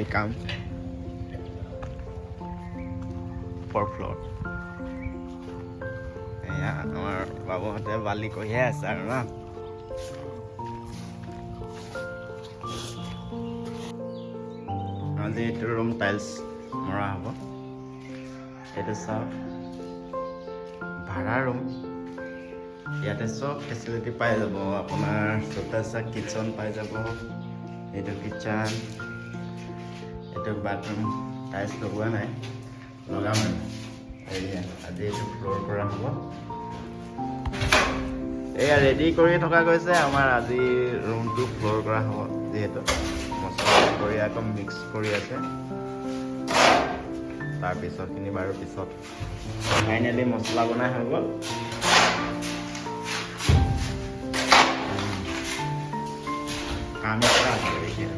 finally কাম 4th floor এয়া আমাৰ বাবুহঁতে বালি কঢ়িয়াই আছে আৰু না আজি এইটো ৰুম টাইলছ মৰা হ'ব এইটো চাওক ভাড়া ৰুম ইয়াতে সব ফেচিলিটি পাই যাব আপোনাৰ ছোটা সা কিচন পাই যাব এইটো কিচন এইটো বাথৰুম টাইলছ লগোৱা নাই লগাম এয়া আজি এইটো ফ্লোৰ কৰা হ'ব এয়া ৰেডি কৰি থকা গৈছে আমাৰ আজি ৰুমটো ফ্লোৰ কৰা হ'ব যিহেতু মছলা কৰি আকৌ মিক্স কৰি আছে তাৰপিছতখিনি বাৰু পিছত ফাইনেলি মছলা বনাই হৈ গ'ল কাম কৰা আছে এতিয়া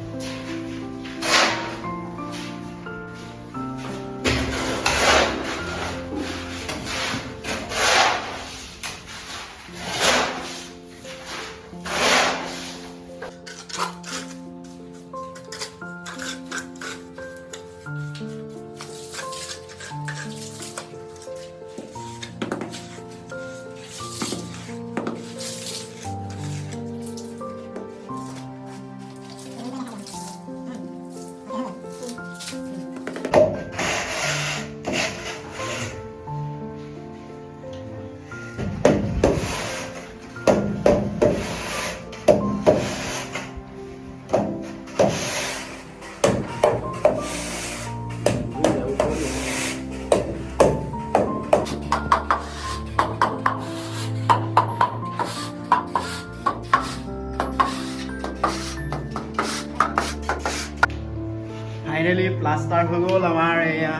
ফাইনেলি প্লাষ্টাৰ হৈ গ'ল আমাৰ এয়া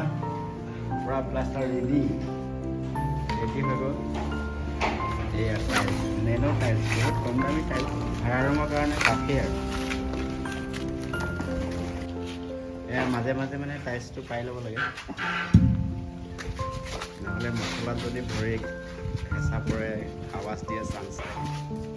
পুৰা প্লাষ্টাৰ ৰেডি হৈ গ'ল এয়া টাইলছ নেনো টাইলছ বহুত কম দামী টাইলছ ভাড়া ৰুমৰ কাৰণে কাফি আৰু এয়া মাজে মাজে মানে টাইলছটো পাই ল'ব লাগে নহ'লে মছলাত যদি ভৰি হেঁচা পৰে আৱাজ দিয়ে চান্স থাকে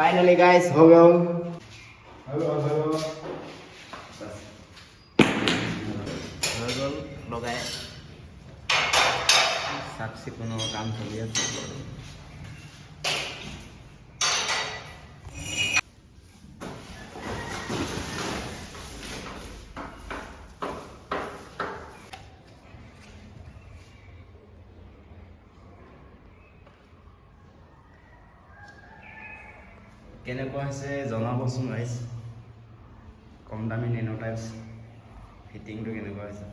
ফাইনেলি গাইজ হৈ গ'ল হৈ গ'ল লগাই চাফ চিকুণৰ কাম চলি আছে কেনেকুৱা হৈছে জনাবচোন গাইজ কম দামী নেনো টাইপছ ফিটিংটো কেনেকুৱা হৈছে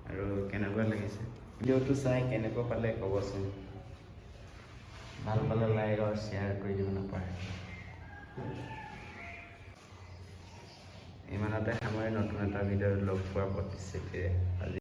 আৰু কেনেকুৱা লাগিছে ভিডিঅ'টো চাই কেনেকুৱা পালে ক'বচোন ভাল পালে লাইক আৰু শ্বেয়াৰ কৰি দিব নাপায় ইমানতে সামৰি নতুন এটা ভিডিঅ'ত লগ পোৱাৰ প্ৰতিশ্ৰুতিৰে আজি